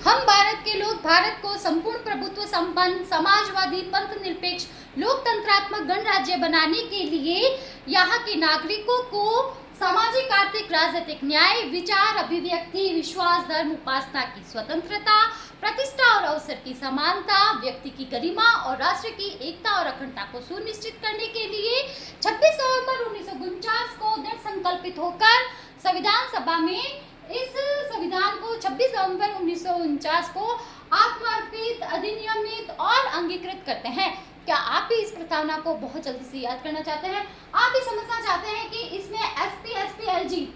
हम भारत के लोग भारत को संपूर्ण प्रभुत्व संपन्न समाजवादी पंथ निरपेक्ष लोकतंत्रात्मक गणराज्य बनाने के लिए यहाँ के नागरिकों को सामाजिक आर्थिक राजनीतिक न्याय विचार अभिव्यक्ति विश्वास धर्म उपासना की स्वतंत्रता प्रतिष्ठा और अवसर की समानता व्यक्ति की गरिमा और राष्ट्र की एकता और अखंडता को सुनिश्चित करने के लिए 26 नवंबर 1949 को दृढ़ संकल्पित होकर संविधान सभा में इस संविधान को 26 नवंबर 1949 को आत्मार्पित अधिनियमित और अंगीकृत करते हैं। क्या आप भी इस प्रस्तावना को बहुत जल्दी से याद करना चाहते हैं? आप भी समझना चाहते हैं कि इसमें SPLG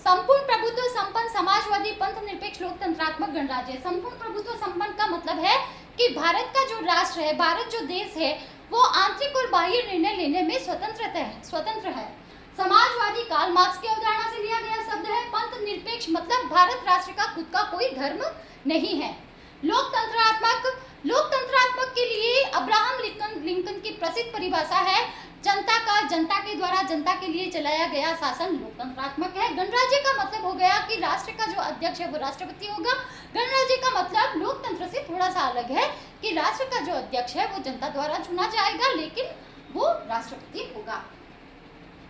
संपूर्ण प्रभुत्व संपन्न समाजवादी पंथ निरपेक्ष लोकतंत्रात्मक गणराज्य। संपूर्ण प्रभुत्व संपन्न का मतलब है कि भारत का जो राष्ट्र है, भारत जो देश है, वो आंतरिक और बाह्य निर्णय लेने में स्वतंत्र है। समाजवादी कार्ल मार्क्स की अवधारणा से लिया गया शब्द है। पंथ निरपेक्ष मतलब भारत राष्ट्र का खुद का कोई धर्म नहीं है। लोकतंत्रात्मक के लिए अब्राहम लिंकन की प्रसिद्ध परिभाषा है, जनता के द्वारा जनता के लिए चलाया गया शासन लोकतंत्रात्मक है। गणराज्य का मतलब हो गया कि राष्ट्र का जो अध्यक्ष है वो राष्ट्रपति होगा। गणराज्य का मतलब लोकतंत्र से थोड़ा सा अलग है कि राष्ट्र का जो अध्यक्ष है वो जनता द्वारा चुना जाएगा, लेकिन वो राष्ट्रपति होगा।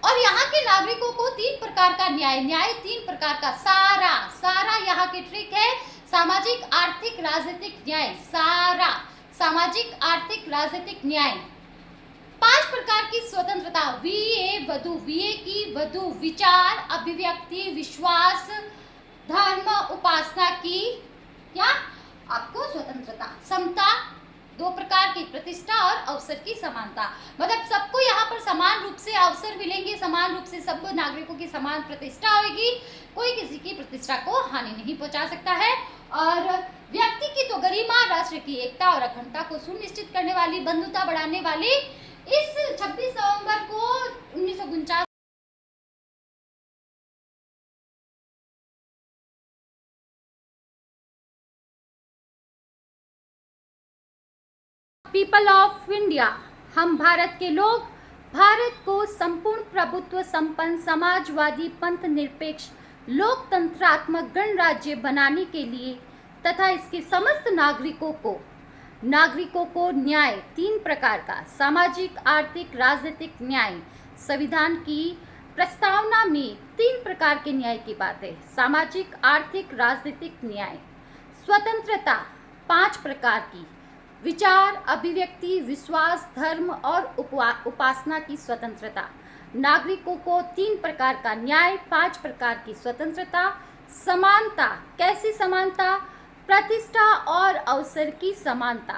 और यहाँ के नागरिकों को 3 प्रकार का न्याय 3 प्रकार का सारा यहाँ की ट्रिक है। सामाजिक आर्थिक राजनीतिक न्याय, सारा सामाजिक आर्थिक राजनीतिक न्याय। 5 प्रकार की स्वतंत्रता, वीए की वधु विचार अभिव्यक्ति विश्वास धर्म उपासना की क्या आपको स्वतंत्रता। समता 2 प्रकार की प्रतिष्ठा और अवसर की समानता, मतलब सबको यहाँ पर समान रूप से अवसर मिलेंगे, समान रूप से सब नागरिकों की समान प्रतिष्ठा होगी, कोई किसी की प्रतिष्ठा को हानि नहीं पहुंचा सकता है। और व्यक्ति की तो गरिमा राष्ट्र की एकता और अखंडता को सुनिश्चित करने वाली बंधुता बढ़ाने वाली इस 26 नवंबर को 1949 पीपल ऑफ इंडिया, हम भारत के लोग भारत को संपूर्ण प्रभुत्व संपन्न समाजवादी पंथ निरपेक्ष लोकतंत्रात्मक गणराज्य बनाने के लिए तथा इसके समस्त नागरिकों को न्याय 3 प्रकार का सामाजिक आर्थिक राजनीतिक न्याय। संविधान की प्रस्तावना में 3 प्रकार के न्याय की बात है। सामाजिक आर्थिक राजनीतिक न्याय, स्वतंत्रता 5 प्रकार की, विचार अभिव्यक्ति विश्वास धर्म और उपासना की स्वतंत्रता। नागरिकों को 3 प्रकार का न्याय 5 प्रकार की स्वतंत्रता। समानता, कैसी समानता? प्रतिष्ठा और अवसर की समानता।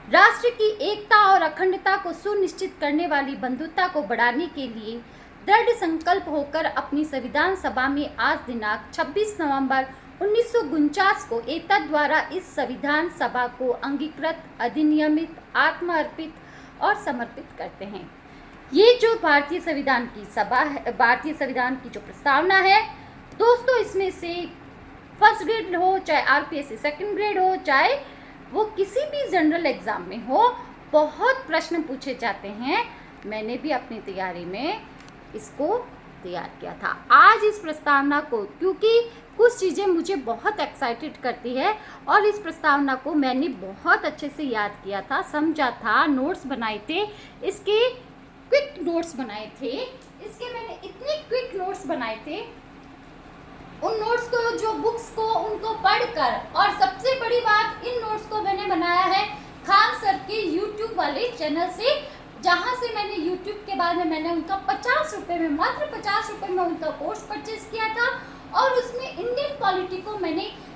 राष्ट्र की एकता और अखंडता को सुनिश्चित करने वाली बंधुता को बढ़ाने के लिए दृढ़ संकल्प होकर अपनी संविधान सभा में आज दिनांक 26 नवंबर 1949 को एतद द्वारा इस संविधान सभा को अंगीकृत अधिनियमित आत्मार्पित और समर्पित करते हैं। ये जो भारतीय संविधान की सभा है, भारतीय संविधान की जो प्रस्तावना है दोस्तों, इसमें से फर्स्ट ग्रेड हो चाहे RPSC सेकंड ग्रेड हो चाहे वो किसी भी जनरल एग्जाम में हो, बहुत प्रश्न पूछे जाते हैं। मैंने भी अपनी तैयारी में इसको तैयार किया था। आज इस प्रस्तावना को, क्योंकि कुछ चीज़ें मुझे बहुत एक्साइटेड करती है और इस प्रस्तावना को मैंने बहुत अच्छे से याद किया था, समझा था, नोट्स बनाए थे, इसके क्विक नोट्स बनाए थे। इसके मैंने इतने क्विक नोट्स बनाए थे, उन नोट्स को, जो बुक्स को, उनको पढ़कर, और सबसे बड़ी बात, इन नोट्स को मैंने बनाया है खान सर के YouTube वाले चैनल से, जहाँ से मैंने YouTube के बाद में मैंने उनका 50 रुपये में, मात्र 50 रुपये में उनका कोर्स परचेज किया था। और उसमें इंडियन पॉलिटी को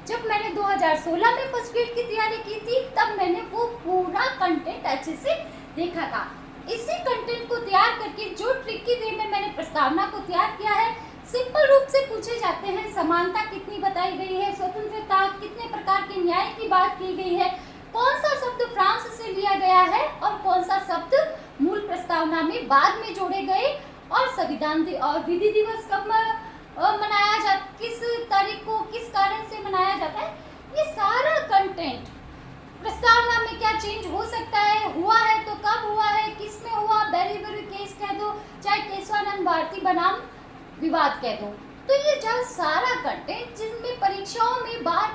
जब मैंने 2016 में फर्स्ट ग्रेड की तैयारी की थी, तब मैंने वो पूरा कंटेंट अच्छे से देखा था। इसी कंटेंट को तैयार करके जो ट्रिकी वे में मैंने प्रस्तावना को तैयार किया है, सिंपल रूप से पूछे जाते हैं समानता कितनी बताई गई है, स्वतंत्रता कितने प्रकार के न्याय की बात की गई है, कौन सा शब्द फ्रांस से लिया गया है और कौन सा शब्द मूल प्रस्तावना में बाद में जोड़े गए, और संविधान और विधि दिवस कब मनाया जाता, किस तारीख को किस कारण से मनाया जाता है, ये सारा कंटेंट प्रस्तावना में क्या चेंज हो सकता है, हुआ है तो कब हुआ है, किस में हुआ, बेरी बेरी केस कह दो चाहे केशवानंद भारती बनाम विवाद कह दो, तो ये जो सारा कंटेंट जिनमें परीक्षाओं में बार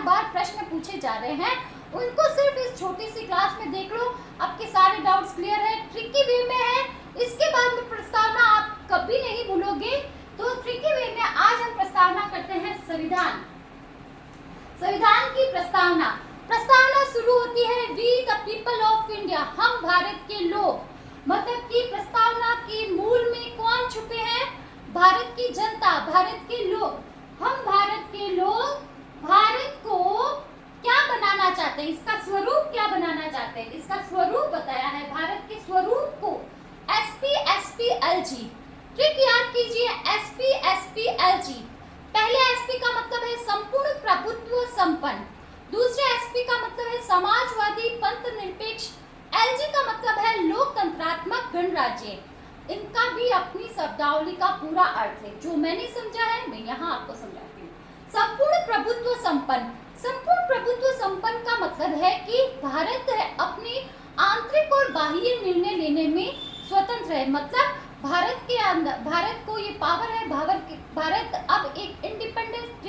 बार प्रश्न पूछे जा रहे हैं, उनको सिर्फ इस छोटी सी क्लास में देख लो, आपके सारे डाउट्स क्लियर है, ट्रिकी वे में है। इसके बाद में प्रस्तावना आप कभी नहीं भूलोगे। तो ट्रिकी वे में आज हम प्रस्तावना करते हैं संविधान। संविधान की प्रस्तावना। प्रस्तावना शुरू होती है we the people of India, हम भारत के लोग। मतलब कि प्रस्तावना के मूल में कौन छुपे हैं? भारत की जनता, भारत के लोग। हम भारत के लोग भारत को क्या बनाना चाहते हैं, इसका स्वरूप क्या बनाना चाहते हैं, इसका स्वरूप बताया है। भारत के स्वरूप को SPSPLG, ट्रिक याद कीजिए, SPSPLG। पहले SP का मतलब है संपूर्ण प्रभुत्व संपन्न, दूसरे SP का मतलब है समाजवादी पंथ निरपेक्ष, LG का मतलब है लोकतंत्रात्मक गणराज्य। इनका भी अपनी शब्दावली का पूरा अर्थ है, जो मैंने समझा है मैं यहाँ आपको समझाती हूँ। संपूर्ण प्रभुत्व संपन्न, संपूर्ण प्रभुत्व संपन्न का मतलब है कि भारत है अपने आंतरिक और बाह्य निर्णय लेने में स्वतंत्र है। मतलब भारत के अंदर, भारत को ये पावर है, भारत अब एक इंडिपेंडेंट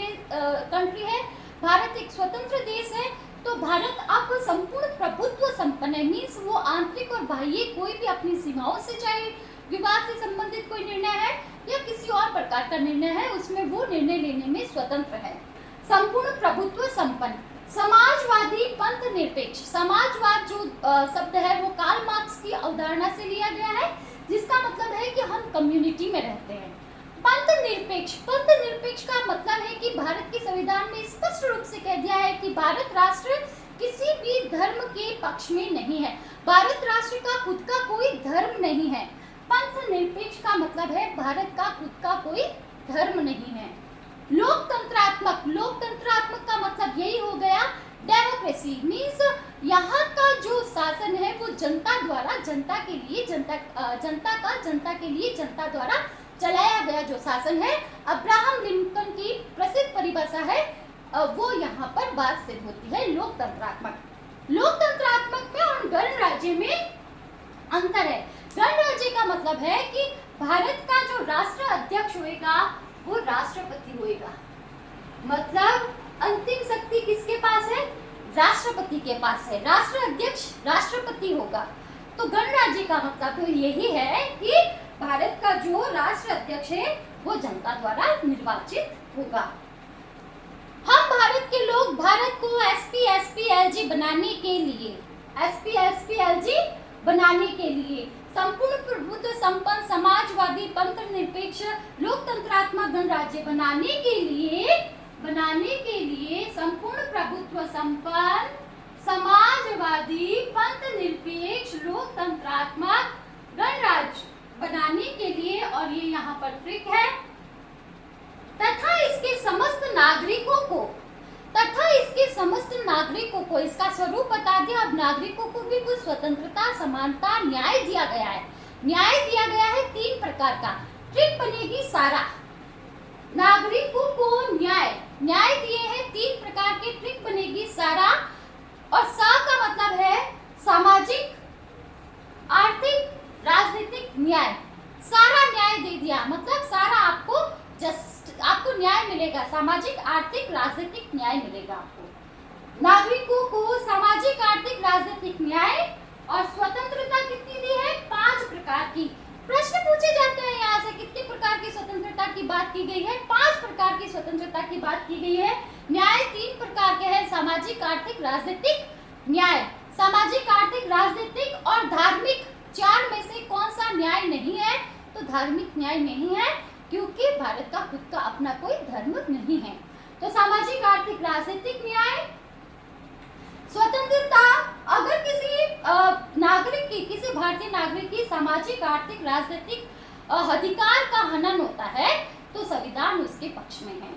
कंट्री है, भारत एक स्वतंत्र देश है। तो भारत अब संपूर्ण प्रभुत्व संपन्न है, मीन्स वो आंतरिक और बाह्य कोई भी अपनी सीमाओं से, चाहे विवाद से संबंधित कोई निर्णय है या किसी और प्रकार का निर्णय है, उसमें वो निर्णय लेने में स्वतंत्र है। संपूर्ण प्रभुत्व संपन्न। समाजवादी पंथ निरपेक्ष, समाजवाद जो शब्द है वो कार्ल मार्क्स की अवधारणा से लिया गया है, जिसका मतलब है कि हम कम्युनिटी में रहते हैं। पंथ निरपेक्ष, पंथ निरपेक्ष का मतलब है कि भारत के संविधान में स्पष्ट रूप से कह दिया है कि भारत राष्ट्र किसी भी धर्म के पक्ष में नहीं है, भारत राष्ट्र का खुद का कोई धर्म नहीं है। पंथ निरपेक्ष का मतलब है भारत का खुद का कोई धर्म नहीं है। लोकतंत्रात्मक, लोकतंत्रात्मक का मतलब यही हो गया डेमोक्रेसी, मीन्स यहाँ का जो शासन है वो जनता द्वारा, जनता के लिए, जनता के लिए, जनता द्वारा चलाया गया जो शासन है। अब्राहम लिंकन की प्रसिद्ध परिभाषा है, वो यहाँ पर बात सिद्ध होती है। लोकतंत्रात्मक, लोकतंत्रात्मक में और गणराज्य में अंतर है। गणराज्य का मतलब है कि भारत का जो राष्ट्र अध्यक्ष होएगा वो राष्ट्रपति होएगा। मतलब अंतिम शक्ति किसके पास है? राष्ट्रपति के पास है। राष्ट्र अध्यक्ष राष्ट्रपति होगा। तो गणराज्य का मतलब यही है कि भारत का जो राष्ट्र अध्यक्ष है वो जनता द्वारा निर्वाचित होगा। हम भारत के लोग भारत को SPSPLG बनाने के लिए, SPSPLG बनाने के लिए, संपूर्ण प्रभुत्व संपन्न समाजवादी पंथ निरपेक्ष लोकतंत्रात्मक गणराज्य बनाने के लिए संपूर्ण प्रभुत्व संपन्न समाजवादी पंथ निरपेक्ष लोकतंत्रात्मक गणराज्य बनाने के लिए, और ये यहाँ पर ट्रिक है, तथा इसके समस्त नागरिकों को, इसका स्वरूप बता दिया। अब नागरिकों को भी कुछ स्वतंत्रता, समानता, न्याय दिया गया है। न्याय दिया गया है 3 प्रकार का। ट्रिक बनेगी सारा, नागरिकों को न्याय दिए हैं 3 प्रकार के, ट्रिक बनेगी सारा। और सा का मतलब है सामाजिक, आर्थिक, राजनीतिक न्याय। सारा न्याय दे दिया, मतलब सारा आपको न्याय मिलेगा, सामाजिक, आर्थिक, राजनीतिक न्याय मिलेगा आपको। नागरिकों को सामाजिक, आर्थिक, राजनीतिक न्याय और स्वतंत्रता कितनी दी है? 5 प्रकार की। प्रश्न पूछे जाते हैं यहाँ से, कितने प्रकार की स्वतंत्रता की बात की गई है? 5 प्रकार की स्वतंत्रता की बात की गई है। न्याय 3 प्रकार के हैं, सामाजिक, आर्थिक, राजनीतिक न्याय। सामाजिक, आर्थिक, राजनीतिक और धार्मिक, 4 में से कौन सा न्याय नहीं है? तो धार्मिक न्याय नहीं है, क्योंकि भारत का खुद का अपना कोई धर्म नहीं है। तो सामाजिक, आर्थिक, राजनीतिक न्याय, स्वतंत्रता। अगर किसी नागरिक की, किसी भारतीय नागरिक की सामाजिक, आर्थिक, राजनीतिक अधिकार का हनन होता है तो संविधान उसके पक्ष में है।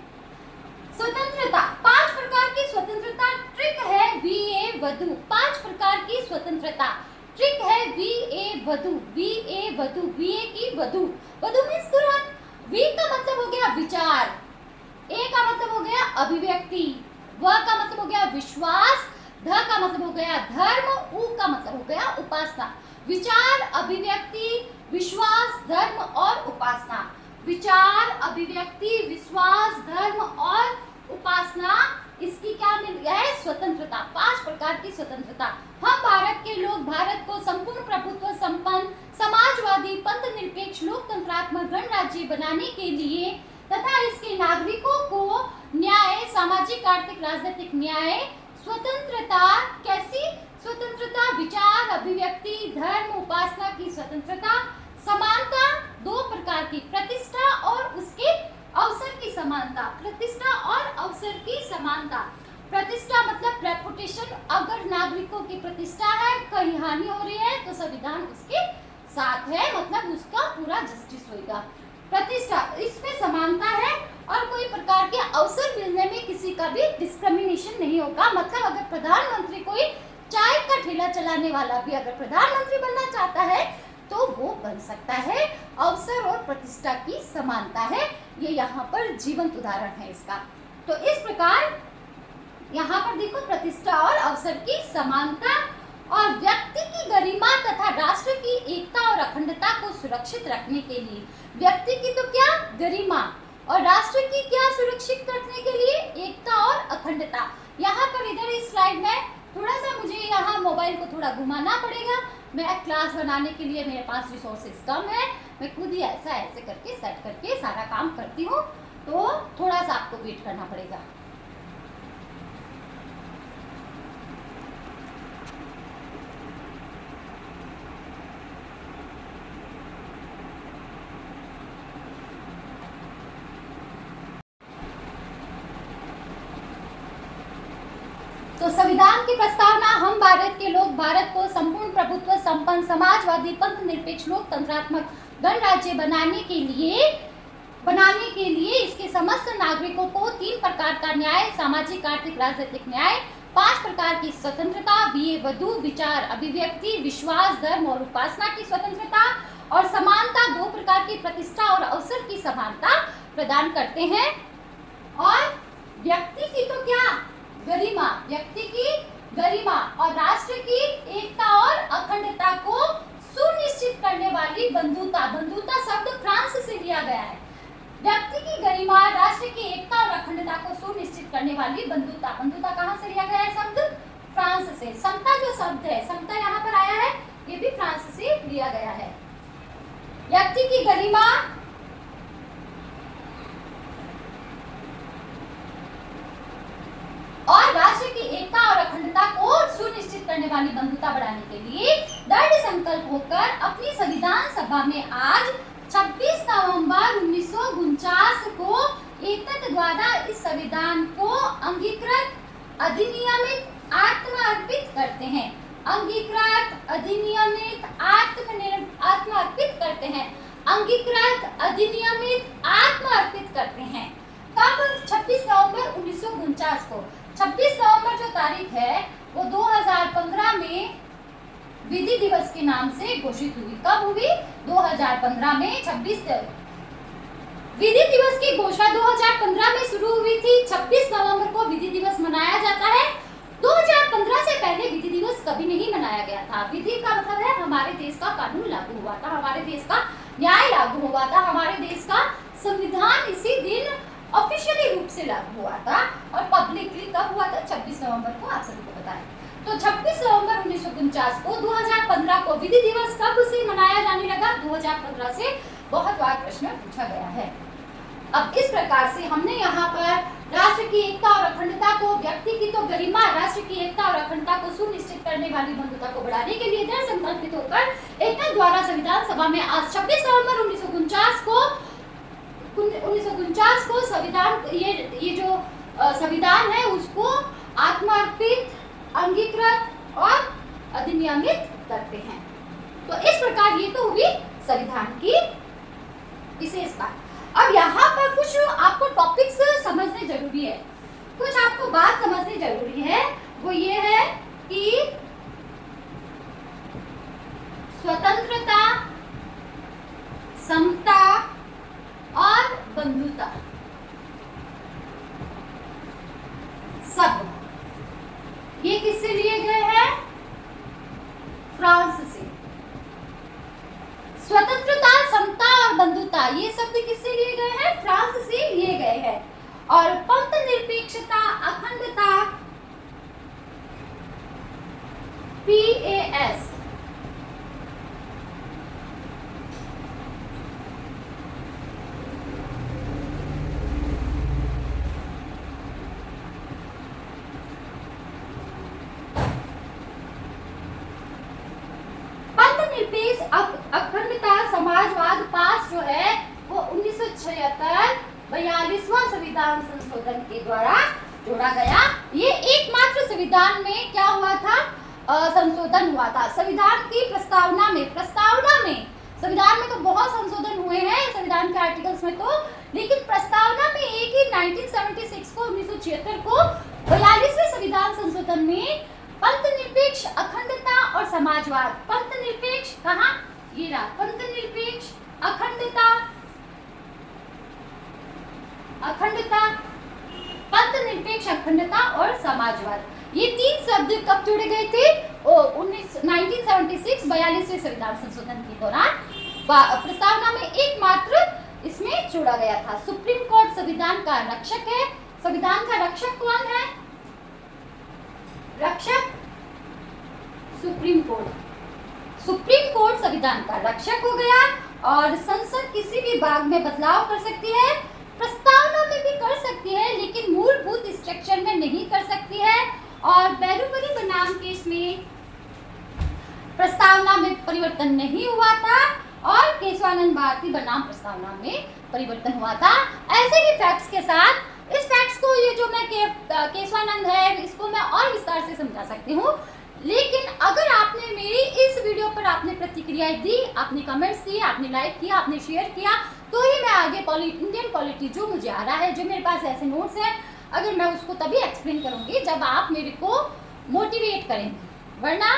स्वतंत्रता, 5 प्रकार की स्वतंत्रता। ट्रिक है VA वधु, 5 प्रकार की स्वतंत्रता। ट्रिक है VA वधु, VA वधु, VA की वधु। वधु मीन्स दुल्हन। V का मतलब हो गया विचार, A का मतलब हो गया अभिव्यक्ति, W का मतलब हो गया विश्वास, ध का मतलब हो गया धर्म, उ का मतलब हो गया उपासना। विचार, अभिव्यक्ति, विश्वास, धर्म और उपासना। विचार, अभिव्यक्ति, विश्वास, धर्म और उपासना, इसकी क्या मिल गया है? स्वतंत्रता। 5 प्रकार की स्वतंत्रता। हम भारत के लोग भारत को संपूर्ण प्रभुत्व संपन्न, समाजवादी, पंथ निरपेक्ष, लोकतंत्रात्मक गणराज्य बनाने के लिए तथा इसके नागरिकों को न्याय, सामाजिक, आर्थिक, राजनीतिक न्याय, स्वतंत्रता, कैसी स्वतंत्रता? विचार, अभिव्यक्ति, धर्म, उपासना की स्वतंत्रता, समानता, 2 प्रकार की, प्रतिष्ठा और उसके अवसर की समानता। प्रतिष्ठा और अवसर की समानता। प्रतिष्ठा मतलब रेपुटेशन, अगर नागरिकों की प्रतिष्ठा है, कहीं हानि हो रही है तो संविधान उसके साथ है, मतलब उसका पूरा जस्टिस होगा। प्रतिष्ठा, इसमें समानता है और कोई प्रकार के अवसर मिलने में किसी का भी डिस्क्रिमिनेशन नहीं होगा। मतलब अगर प्रधानमंत्री, कोई चाय का ठेला चलाने वाला भी अगर प्रधानमंत्री बनना चाहता है तो वो बन सकता है। अवसर और प्रतिष्ठा की समानता है, ये यहाँ पर जीवंत उदाहरण है इसका। तो इस प्रकार यहाँ पर देखो, प्रतिष्ठा और अवसर की समानता और व्यक्ति की गरिमा तथा राष्ट्र की एकता और अखंडता को सुरक्षित रखने के लिए, व्यक्ति की तो क्या गरिमा और राष्ट्र की क्या सुरक्षित रखने के लिए? एकता और अखंडता। यहाँ पर इधर इस स्लाइड में थोड़ा सा मुझे यहाँ मोबाइल को थोड़ा घुमाना पड़ेगा, मैं क्लास बनाने के लिए मेरे पास रिसोर्सेज कम है, मैं खुद ही ऐसे करके सेट करके सारा काम करती हूँ, तो थोड़ा सा आपको वेट करना पड़ेगा। तो संविधान की प्रस्तावना, हम भारत के लोग भारत को संपूर्ण प्रभुत्व संपन्न, समाजवादी, पंथ निरपेक्ष, लोकतंत्रात्मक गणराज्य बनाने के लिए इसके समस्त नागरिकों को 3 प्रकार का न्याय, सामाजिक, आर्थिक, राजनीतिक न्याय, 5 प्रकार की स्वतंत्रता, वधु, विचार, अभिव्यक्ति, विश्वास, धर्म और उपासना की स्वतंत्रता और समानता, 2 प्रकार की प्रतिष्ठा और अवसर की समानता प्रदान करते हैं। और व्यक्ति की तो क्या? गरिमा, व्यक्ति की गरिमा और राष्ट्र की एकता और अखंडता को सुनिश्चित करने वाली बंधुता। बंधुता शब्द फ्रांस से लिया गया है। व्यक्ति की गरिमा, राष्ट्र की एकता और अखंडता को सुनिश्चित करने वाली बंधुता। बंधुता कहाँ से लिया गया है शब्द? फ्रांस से। समता जो शब्द है, समता यहाँ पर आया है, ये भी फ्रांस से लिया गया है। व्यक्ति की गरिमा और राष्ट्र की एकता और अखंडता को सुनिश्चित करने वाली बंधुता बढ़ाने के लिए दृढ़ संकल्प होकर अपनी संविधान सभा में आज 26 नवंबर 1949 को एकता द्वारा इस संविधान को अंगीकृत, अधिनियमित, आत्मर्पित करते हैं। अंगीकृत, अधिनियमित, आत्मर्पित करते हैं। अंगीकृत, अधिनियमित, आत्मर्पित करते हैं। कब? 26 नवंबर 1949 को। 26 नवंबर जो तारीख है वो 2015 में विधि दिवस के नाम से घोषित हुई। कब हुई? 2015 में 26 विधि दिवस की घोषणा 2015 में शुरू हुई थी। 26 नवंबर को विधि दिवस मनाया जाता है। 2015 से पहले विधि दिवस कभी नहीं मनाया गया था। विधि का मतलब है हमारे देश का कानून लागू हुआ था, हमारे देश का न्याय लागू हुआ था, हमारे देश का संविधान इसी दिन ऑफिशियली रूप से लागू हुआ था। और पब्लिकली कब हुआ था? 26 नवंबर को, आप सभी को पता है। तो 26 नवंबर 1949 को 2015 को विधि दिवस कब से मनाया जाने लगा? 2015 से। बहुत बार प्रश्न पूछा गया है। अब इस प्रकार से हमने यहाँ पर राष्ट्र की एकता और अखंडता को, व्यक्ति की तो गरिमा, राष्ट्र की एकता और अखंडता को सुनिश्चित करने वाली बंधुता को बढ़ाने के लिए दृढ़ संकल्पित होकर एकता द्वारा संविधान सभा में आज 26 नवंबर 1949 को संविधान, ये जो संविधान है उसको आत्मर्पित, अंगीकृत और अधिनियमित करते हैं। तो इस प्रकार ये तो हुई संविधान की विशेषता। अब यहाँ पर कुछ आपको टॉपिक्स समझने जरूरी है, कुछ आपको बात समझनी जरूरी है। वो ये है कि स्वतंत्रता, समता और बंधुता सब ये किससे लिए गए हैं? फ्रांस से। स्वतंत्रता, समता और बंधुता बंधुता, ये शब्द किससे लिए गए हैं? फ्रांस से लिए गए हैं। और पंथ निरपेक्षता, अखंडता, PAS, निरपेक्ष अखंडता समाजवाद पास जो है वो 1976 42वां संविधान संशोधन के द्वारा जोड़ा गया। ये एकमात्र संविधान में क्या हुआ था? संशोधन हुआ था। संविधान की प्रस्तावना में संविधान में तो बहुत संशोधन हुए हैं संविधान के आर्टिकल्स में, तो लेकिन प्रस्तावना में एक ही 1976 को 1976 को 42वें संविधान संशोधन में पंथ निरपेक्ष अखंडता और समाजवाद, पंथ निरपेक्ष कहाँ? ये रहा, पंथ निरपेक्ष अखंडता, पंथ निरपेक्ष अखंडता और समाजवाद, ये तीन शब्द कब जोड़े गए थे? 1976 42वें संविधान संशोधन के दौरान प्रस्तावना में एकमात्र इसमें जोड़ा गया था। सुप्रीम कोर्ट संविधान का रक्षक है। संविधान का रक्षक कौन है? रक्षक सुप्रीम कोर्ट संविधान का रक्षक हो गया। और संसद किसी भी भाग में बदलाव कर सकती है, प्रस्तावना में भी कर सकती है, लेकिन मूलभूत स्ट्रक्चर में नहीं कर सकती है। और बैरूबरी बनाम केस में प्रस्तावना में परिवर्तन नहीं हुआ था और केशवानंद भारती बनाम प्रस्तावना में परिवर्तन हुआ था। ऐसे ही फैक्ट्स के साथ इस फैक्ट्स को, ये जो मैं केशवानंद है, इसको मैं और विस्तार से समझा सकती हूँ, लेकिन अगर आपने मेरी इस वीडियो पर आपने प्रतिक्रियाएं दी, आपने कमेंट्स दिए, आपने लाइक किया, आपने शेयर किया, तो ही मैं आगे इंडियन पॉलिटी जो मुझे आ रहा है, जो मेरे पास ऐसे नोट्स हैं, अगर मैं उसको तभी एक्सप्लेन करूंगी जब आप मेरे को मोटिवेट करेंगे। वरना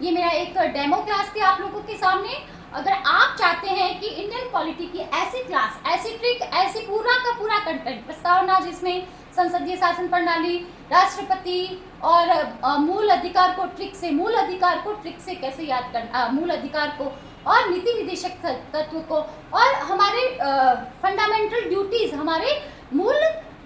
ये मेरा एक डेमो क्लास थी आप लोगों के सामने। अगर आप चाहते हैं कि इंडियन पॉलिटी की ऐसी क्लास, ऐसी ट्रिक, ऐसी पूरा का पूरा कंटेंट, प्रस्तावना जिसमें संसदीय शासन प्रणाली, राष्ट्रपति और मूल अधिकार को ट्रिक से कैसे याद करना, मूल अधिकार को और नीति निदेशक तत्व को, और हमारे फंडामेंटल ड्यूटीज, हमारे मूल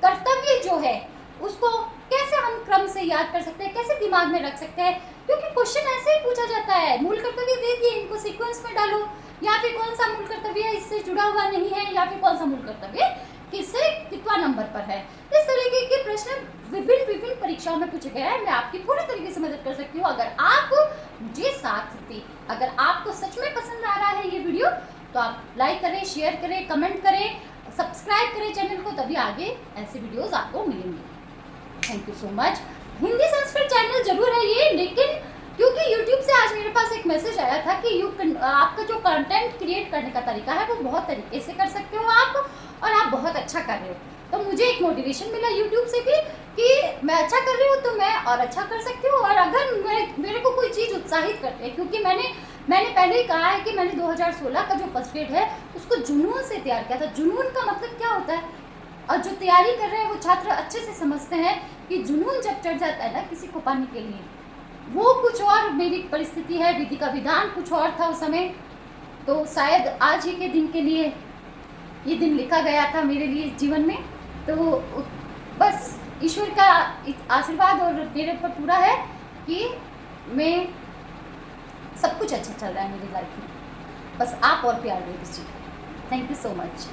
कर्तव्य जो है उसको कैसे हम क्रम से याद कर सकते हैं, कैसे दिमाग में रख सकते हैं, क्योंकि क्वेश्चन ऐसे ही पूछा जाता है। मूल कर्तव्य दे दिए, इनको सीक्वेंस में डालो, या फिर कौन सा मूल कर्तव्य इससे जुड़ा हुआ नहीं है, या फिर कौन सा मूल कर्तव्य किससे कितना नंबर पर है। इस तरीके के प्रश्न विभिन्न परीक्षाओं में पूछे गए हैं। मैं आपकी पूरी तरीके से मदद कर सकती हूँ अगर आप मुझे साथ दें। अगर आपको सच में पसंद आ रहा है ये वीडियो, तो आप लाइक करें, शेयर करें, कमेंट करें, सब्सक्राइब करें चैनल को, तभी आगे ऐसे वीडियोस आपको मिलेंगे। Thank you so much. Hindi Sanskrit channel जरूर है ये, लेकिन क्योंकि YouTube से आज मेरे पास एक मैसेज आया था कि आपका जो कंटेंट क्रिएट करने का तरीका है वो बहुत तरीके से कर सकते हो आप, और आप बहुत अच्छा कर रहे हो, तो मुझे एक मोटिवेशन मिला YouTube से भी कि मैं अच्छा कर रही हूँ तो मैं और अच्छा कर सकती हूँ। और अगर मेरे को कोई चीज़ उत्साहित करते हैं, क्योंकि मैंने पहले ही कहा है कि मैंने 2016 का जो फर्स्ट ग्रेड है उसको जुनून से तैयार किया था। जुनून का मतलब क्या होता है, और जो तैयारी कर रहे हैं वो छात्र अच्छे से समझते हैं कि जुनून जब चढ़ जाता है ना किसी को पाने के लिए, वो कुछ और मेरी परिस्थिति है, विधि का विधान कुछ और था उस समय, तो शायद आज ही के दिन के लिए ये दिन लिखा गया था मेरे लिए जीवन में। तो बस ईश्वर का आशीर्वाद और मेरे ऊपर पूरा है कि मैं सब कुछ अच्छा चल रहा है मेरी लाइफ में। बस आप और प्यार दे दीजिए। Thank you so much.